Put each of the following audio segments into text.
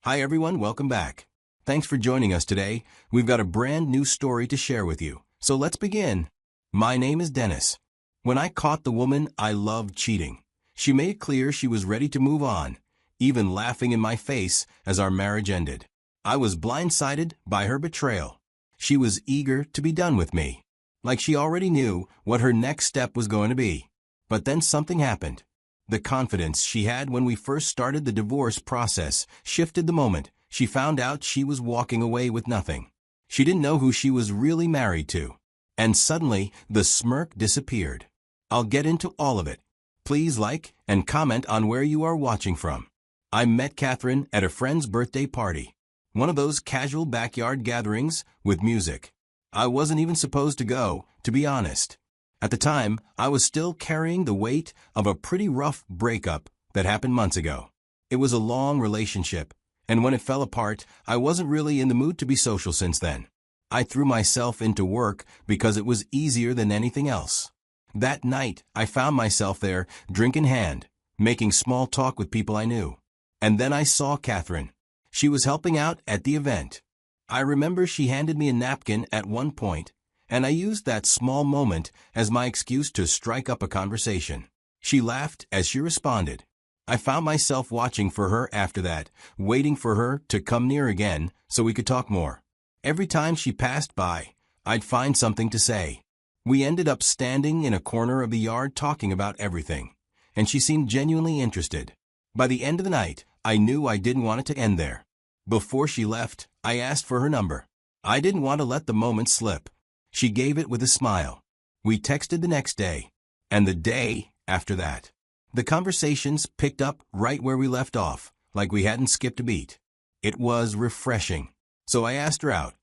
Hi everyone, welcome back. Thanks for joining us today. We've got a brand new story to share with you. So let's begin. My name is Dennis. When I caught the woman I loved cheating, she made it clear she was ready to move on, even laughing in my face as our marriage ended. I was blindsided by her betrayal. She was eager to be done with me, like she already knew what her next step was going to be. But then something happened. The confidence she had when we first started the divorce process shifted the moment she found out she was walking away with nothing. She didn't know who she was really married to. And suddenly, the smirk disappeared. I'll get into all of it. Please like and comment on where you are watching from. I met Catherine at a friend's birthday party. One of those casual backyard gatherings with music. I wasn't even supposed to go, to be honest. At the time, I was still carrying the weight of a pretty rough breakup that happened months ago. It was a long relationship, and when it fell apart, I wasn't really in the mood to be social since then. I threw myself into work because it was easier than anything else. That night, I found myself there, drink in hand, making small talk with people I knew. And then I saw Catherine. She was helping out at the event. I remember she handed me a napkin at one point, and I used that small moment as my excuse to strike up a conversation. She laughed as she responded. I found myself watching for her after that, waiting for her to come near again so we could talk more. Every time she passed by, I'd find something to say. We ended up standing in a corner of the yard talking about everything, and she seemed genuinely interested. By the end of the night, I knew I didn't want it to end there. Before she left, I asked for her number. I didn't want to let the moment slip. She gave it with a smile. We texted the next day, and the day after that. The conversations picked up right where we left off, like we hadn't skipped a beat. It was refreshing. So I asked her out.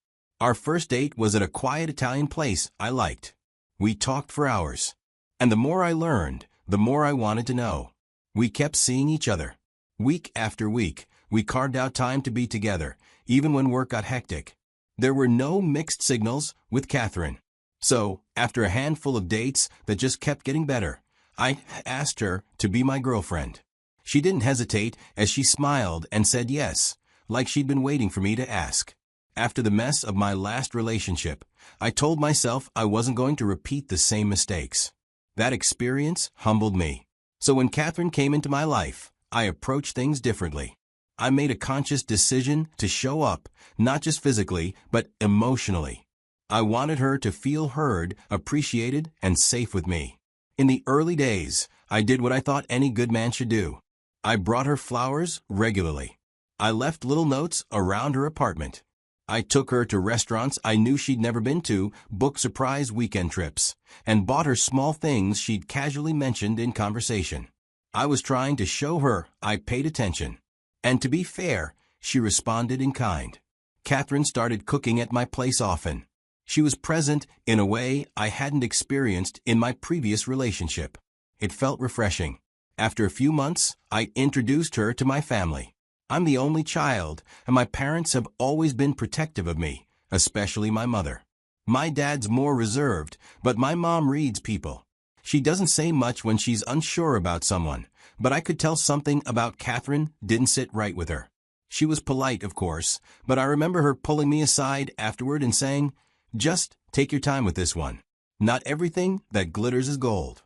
Our first date was at a quiet Italian place I liked. We talked for hours. And the more I learned, the more I wanted to know. We kept seeing each other. Week after week, we carved out time to be together, even when work got hectic. There were no mixed signals with Catherine. So, after a handful of dates that just kept getting better, I asked her to be my girlfriend. She didn't hesitate as she smiled and said yes, like she'd been waiting for me to ask. After the mess of my last relationship, I told myself I wasn't going to repeat the same mistakes. That experience humbled me. So when Catherine came into my life, I approached things differently. I made a conscious decision to show up, not just physically, but emotionally. I wanted her to feel heard, appreciated, and safe with me. In the early days, I did what I thought any good man should do. I brought her flowers regularly. I left little notes around her apartment. I took her to restaurants I knew she'd never been to, booked surprise weekend trips, and bought her small things she'd casually mentioned in conversation. I was trying to show her I paid attention. And to be fair, she responded in kind. Catherine started cooking at my place often. She was present in a way I hadn't experienced in my previous relationship. It felt refreshing. After a few months, I introduced her to my family. I'm the only child, and my parents have always been protective of me, especially my mother. My dad's more reserved, but my mom reads people. She doesn't say much when she's unsure about someone, but I could tell something about Catherine didn't sit right with her. She was polite, of course, but I remember her pulling me aside afterward and saying, "Just take your time with this one. Not everything that glitters is gold."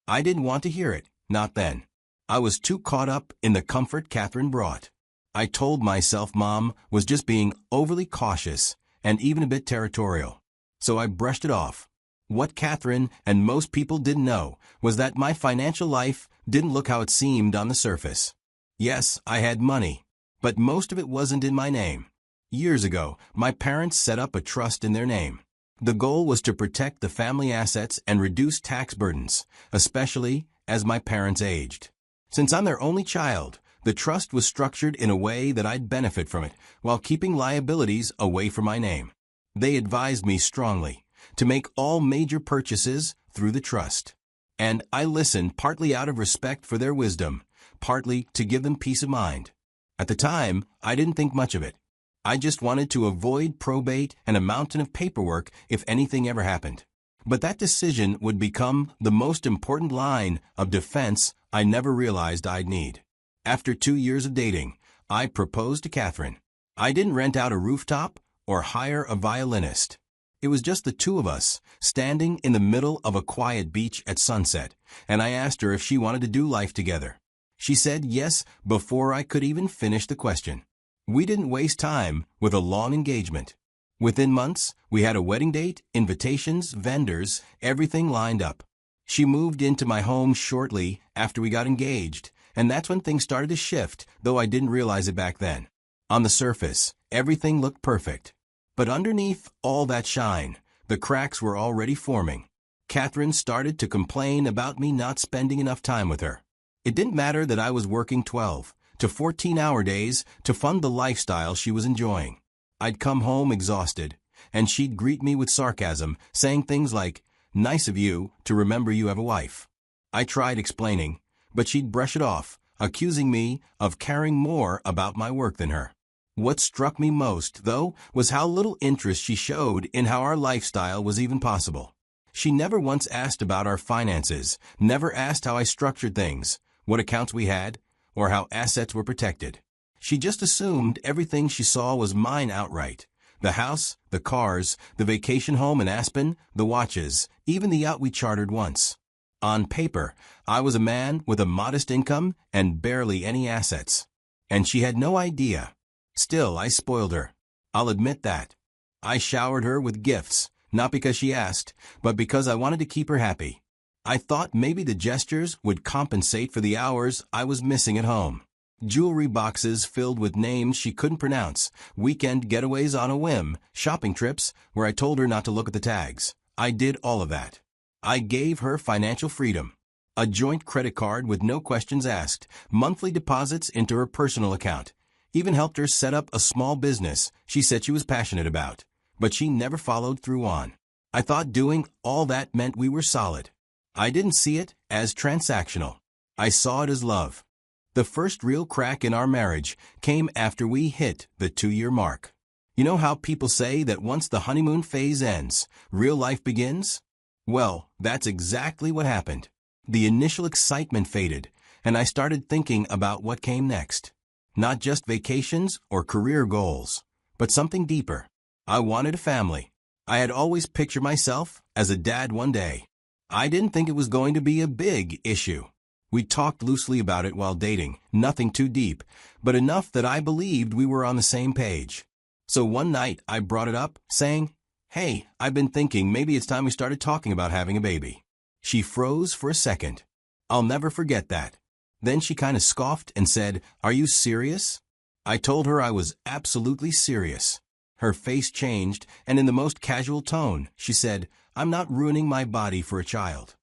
I didn't want to hear it, not then. I was too caught up in the comfort Catherine brought. I told myself Mom was just being overly cautious and even a bit territorial. So I brushed it off. What Catherine and most people didn't know was that my financial life didn't look how it seemed on the surface. Yes, I had money, but most of it wasn't in my name. Years ago, my parents set up a trust in their name. The goal was to protect the family assets and reduce tax burdens, especially as my parents aged. Since I'm their only child, the trust was structured in a way that I'd benefit from it while keeping liabilities away from my name. They advised me strongly to make all major purchases through the trust. And I listened partly out of respect for their wisdom, partly to give them peace of mind. At the time, I didn't think much of it. I just wanted to avoid probate and a mountain of paperwork if anything ever happened. But that decision would become the most important line of defense I never realized I'd need. After 2 years of dating, I proposed to Catherine. I didn't rent out a rooftop or hire a violinist. It was just the two of us, standing in the middle of a quiet beach at sunset, and I asked her if she wanted to do life together. She said yes before I could even finish the question. We didn't waste time with a long engagement. Within months, we had a wedding date, invitations, vendors, everything lined up. She moved into my home shortly after we got engaged, and that's when things started to shift, though I didn't realize it back then. On the surface, everything looked perfect. But underneath all that shine, the cracks were already forming. Catherine started to complain about me not spending enough time with her. It didn't matter that I was working 12 to 14-hour days to fund the lifestyle she was enjoying. I'd come home exhausted, and she'd greet me with sarcasm, saying things like, "Nice of you to remember you have a wife." I tried explaining, but she'd brush it off, accusing me of caring more about my work than her. What struck me most, though, was how little interest she showed in how our lifestyle was even possible. She never once asked about our finances, never asked how I structured things, what accounts we had, or how assets were protected. She just assumed everything she saw was mine outright. The house, the cars, the vacation home in Aspen, the watches, even the yacht we chartered once. On paper, I was a man with a modest income and barely any assets. And she had no idea. Still, I spoiled her. I'll admit that. I showered her with gifts, not because she asked, but because I wanted to keep her happy. I thought maybe the gestures would compensate for the hours I was missing at home. Jewelry boxes filled with names she couldn't pronounce, weekend getaways on a whim, shopping trips where I told her not to look at the tags. I did all of that. I gave her financial freedom. A joint credit card with no questions asked, monthly deposits into her personal account. Even helped her set up a small business she said she was passionate about, but she never followed through on. I thought doing all that meant we were solid. I didn't see it as transactional. I saw it as love. The first real crack in our marriage came after we hit the 2-year mark. You know how people say that once the honeymoon phase ends, real life begins? Well, that's exactly what happened. The initial excitement faded, and I started thinking about what came next. Not just vacations or career goals, but something deeper. I wanted a family. I had always pictured myself as a dad one day. I didn't think it was going to be a big issue. We talked loosely about it while dating, nothing too deep, but enough that I believed we were on the same page. So one night I brought it up, saying, "Hey, I've been thinking maybe it's time we started talking about having a baby." She froze for a second. I'll never forget that. Then she kind of scoffed and said, "Are you serious?" I told her I was absolutely serious. Her face changed, and in the most casual tone, she said, "I'm not ruining my body for a child."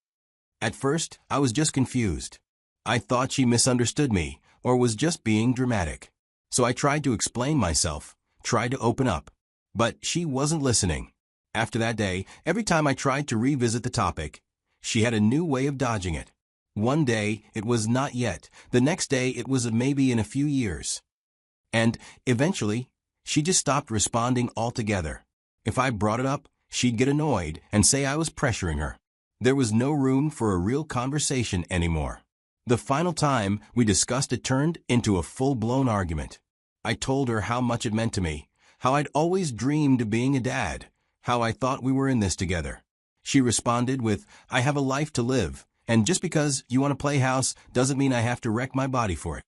At first, I was just confused. I thought she misunderstood me, or was just being dramatic. So I tried to explain myself, tried to open up. But she wasn't listening. After that day, every time I tried to revisit the topic, she had a new way of dodging it. One day, it was not yet. The next day, it was maybe in a few years. And eventually, she just stopped responding altogether. If I brought it up, she'd get annoyed and say I was pressuring her. There was no room for a real conversation anymore. The final time we discussed it turned into a full-blown argument. I told her how much it meant to me, how I'd always dreamed of being a dad, how I thought we were in this together. She responded with, "I have a life to live, and just because you want to play house doesn't mean I have to wreck my body for it."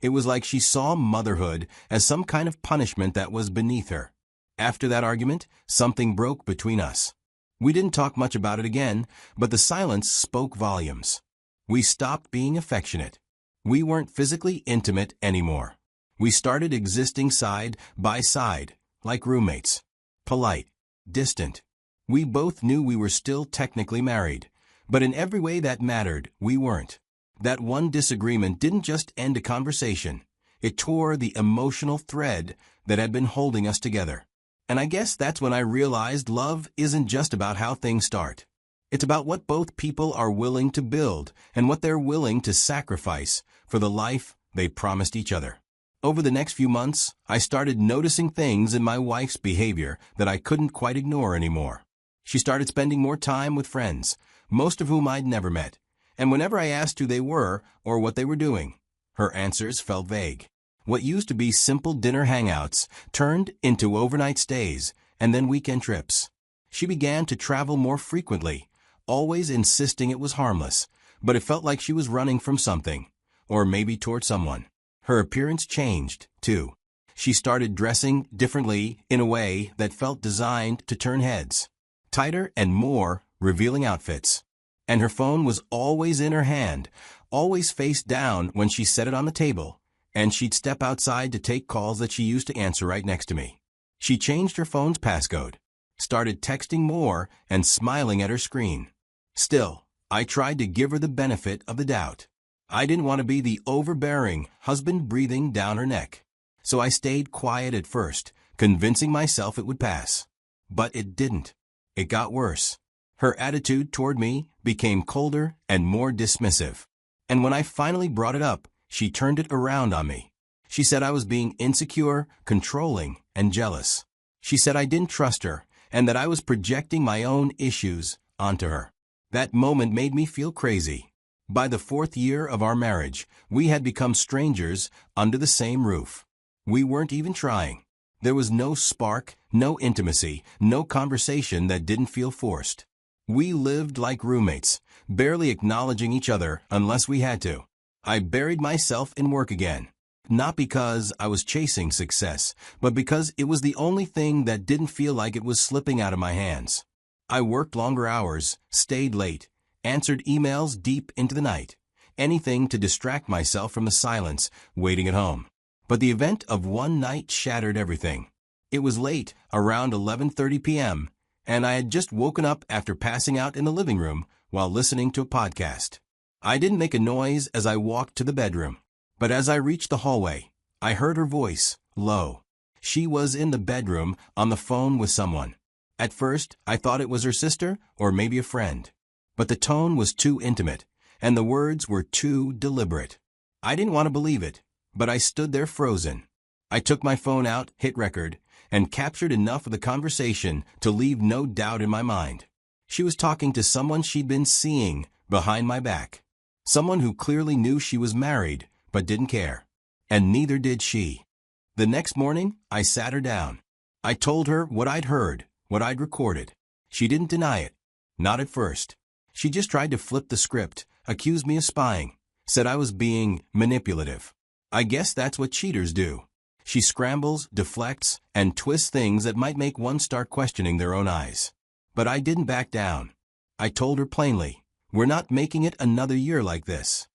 It was like she saw motherhood as some kind of punishment that was beneath her. After that argument, something broke between us. We didn't talk much about it again, but the silence spoke volumes. We stopped being affectionate. We weren't physically intimate anymore. We started existing side by side, like roommates. Polite, distant. We both knew we were still technically married, but in every way that mattered, we weren't. That one disagreement didn't just end a conversation. It tore the emotional thread that had been holding us together. And I guess that's when I realized love isn't just about how things start. It's about what both people are willing to build and what they're willing to sacrifice for the life they promised each other. Over the next few months, I started noticing things in my wife's behavior that I couldn't quite ignore anymore. She started spending more time with friends, most of whom I'd never met. And whenever I asked who they were or what they were doing, her answers felt vague. What used to be simple dinner hangouts turned into overnight stays and then weekend trips. She began to travel more frequently, always insisting it was harmless, but it felt like she was running from something, or maybe toward someone. Her appearance changed, too. She started dressing differently in a way that felt designed to turn heads. Tighter and more revealing outfits. And her phone was always in her hand, always face down when she set it on the table, and she'd step outside to take calls that she used to answer right next to me. She changed her phone's passcode, started texting more and smiling at her screen. Still, I tried to give her the benefit of the doubt. I didn't want to be the overbearing husband breathing down her neck. So I stayed quiet at first, convincing myself it would pass. But it didn't. It got worse. Her attitude toward me became colder and more dismissive. And when I finally brought it up, she turned it around on me. She said I was being insecure, controlling, and jealous. She said I didn't trust her, and that I was projecting my own issues onto her. That moment made me feel crazy. By the 4th year of our marriage, we had become strangers under the same roof. We weren't even trying. There was no spark, no intimacy, no conversation that didn't feel forced. We lived like roommates, barely acknowledging each other unless we had to. I buried myself in work again. Not because I was chasing success, but because it was the only thing that didn't feel like it was slipping out of my hands. I worked longer hours, stayed late, answered emails deep into the night, anything to distract myself from the silence waiting at home. But the event of one night shattered everything. It was late, around 11:30 p.m., and I had just woken up after passing out in the living room while listening to a podcast. I didn't make a noise as I walked to the bedroom, but as I reached the hallway, I heard her voice, low. She was in the bedroom on the phone with someone. At first, I thought it was her sister or maybe a friend. But the tone was too intimate, and the words were too deliberate. I didn't want to believe it, but I stood there frozen. I took my phone out, hit record, and captured enough of the conversation to leave no doubt in my mind. She was talking to someone she'd been seeing behind my back. Someone who clearly knew she was married, but didn't care. And neither did she. The next morning, I sat her down. I told her what I'd heard, what I'd recorded. She didn't deny it. Not at first. She just tried to flip the script, accused me of spying, said I was being manipulative. I guess that's what cheaters do. She scrambles, deflects, and twists things that might make one start questioning their own eyes. But I didn't back down. I told her plainly, we're not making it another year like this.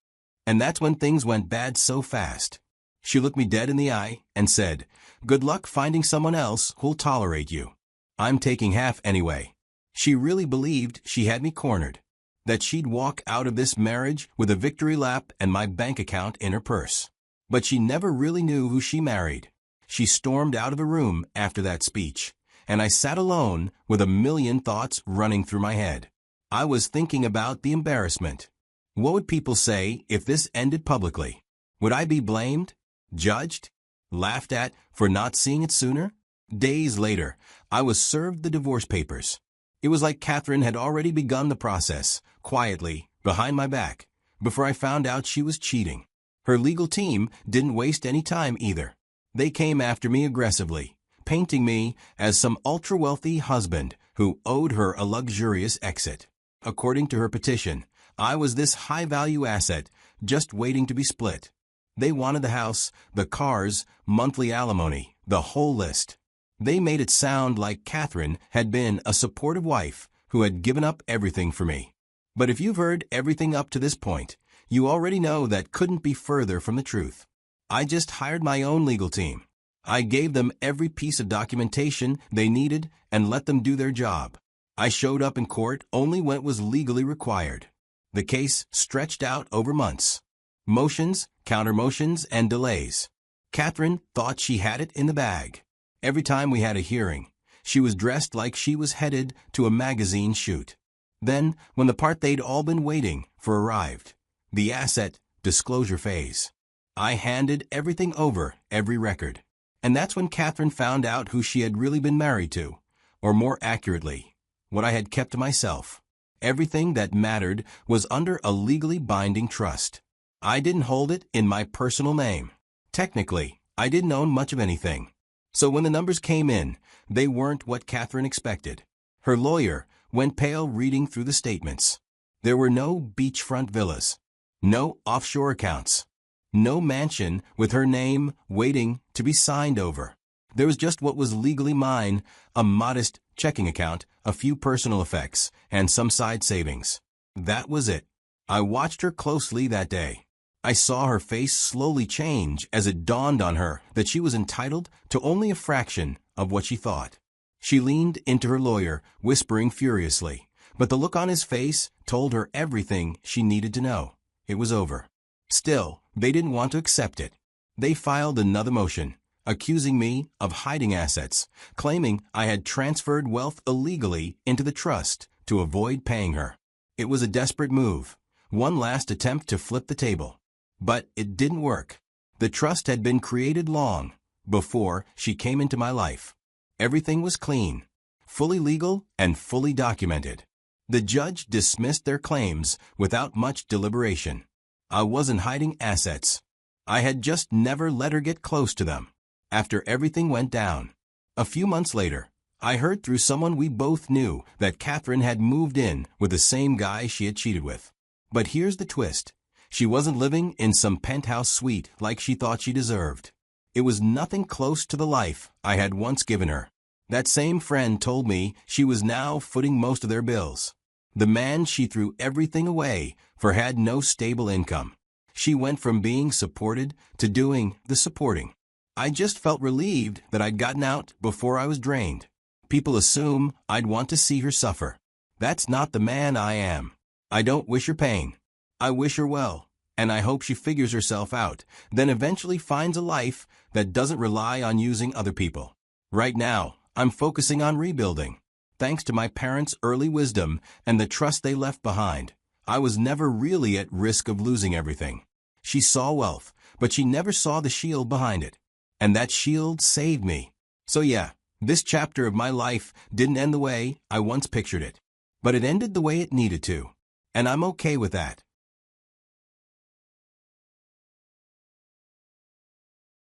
And that's when things went bad so fast. She looked me dead in the eye and said, good luck finding someone else who'll tolerate you. I'm taking half anyway. She really believed she had me cornered, that she'd walk out of this marriage with a victory lap and my bank account in her purse. But she never really knew who she married. She stormed out of the room after that speech, and I sat alone with a million thoughts running through my head. I was thinking about the embarrassment. What would people say if this ended publicly? Would I be blamed? Judged? Laughed at for not seeing it sooner? Days later, I was served the divorce papers. It was like Catherine had already begun the process, quietly, behind my back, before I found out she was cheating. Her legal team didn't waste any time either. They came after me aggressively, painting me as some ultra-wealthy husband who owed her a luxurious exit. According to her petition, I was this high-value asset just waiting to be split. They wanted the house, the cars, monthly alimony, the whole list. They made it sound like Catherine had been a supportive wife who had given up everything for me. But if you've heard everything up to this point, you already know that couldn't be further from the truth. I just hired my own legal team. I gave them every piece of documentation they needed and let them do their job. I showed up in court only when it was legally required. The case stretched out over months. Motions, counter-motions, and delays. Catherine thought she had it in the bag. Every time we had a hearing, she was dressed like she was headed to a magazine shoot. Then, when the part they'd all been waiting for arrived, the asset disclosure phase, I handed everything over, every record. And that's when Catherine found out who she had really been married to, or more accurately, what I had kept to myself. Everything that mattered was under a legally binding trust. I didn't hold it in my personal name. Technically, I didn't own much of anything. So when the numbers came in, they weren't what Catherine expected. Her lawyer went pale reading through the statements. There were no beachfront villas, no offshore accounts, no mansion with her name waiting to be signed over. There was just what was legally mine, a modest checking account, a few personal effects, and some side savings. That was it. I watched her closely that day. I saw her face slowly change as it dawned on her that she was entitled to only a fraction of what she thought. She leaned into her lawyer, whispering furiously, but the look on his face told her everything she needed to know. It was over. Still, they didn't want to accept it. They filed another motion, accusing me of hiding assets, claiming I had transferred wealth illegally into the trust to avoid paying her. It was a desperate move, one last attempt to flip the table. But it didn't work. The trust had been created long before she came into my life. Everything was clean, fully legal, and fully documented. The judge dismissed their claims without much deliberation. I wasn't hiding assets. I had just never let her get close to them. After everything went down, a few months later, I heard through someone we both knew that Catherine had moved in with the same guy she had cheated with. But here's the twist. She wasn't living in some penthouse suite like she thought she deserved. It was nothing close to the life I had once given her. That same friend told me she was now footing most of their bills. The man she threw everything away for had no stable income. She went from being supported to doing the supporting. I just felt relieved that I'd gotten out before I was drained. People assume I'd want to see her suffer. That's not the man I am. I don't wish her pain. I wish her well, and I hope she figures herself out, then eventually finds a life that doesn't rely on using other people. Right now, I'm focusing on rebuilding. Thanks to my parents' early wisdom and the trust they left behind, I was never really at risk of losing everything. She saw wealth, but she never saw the shield behind it. And that shield saved me. So yeah, this chapter of my life didn't end the way I once pictured it. But it ended the way it needed to. And I'm okay with that.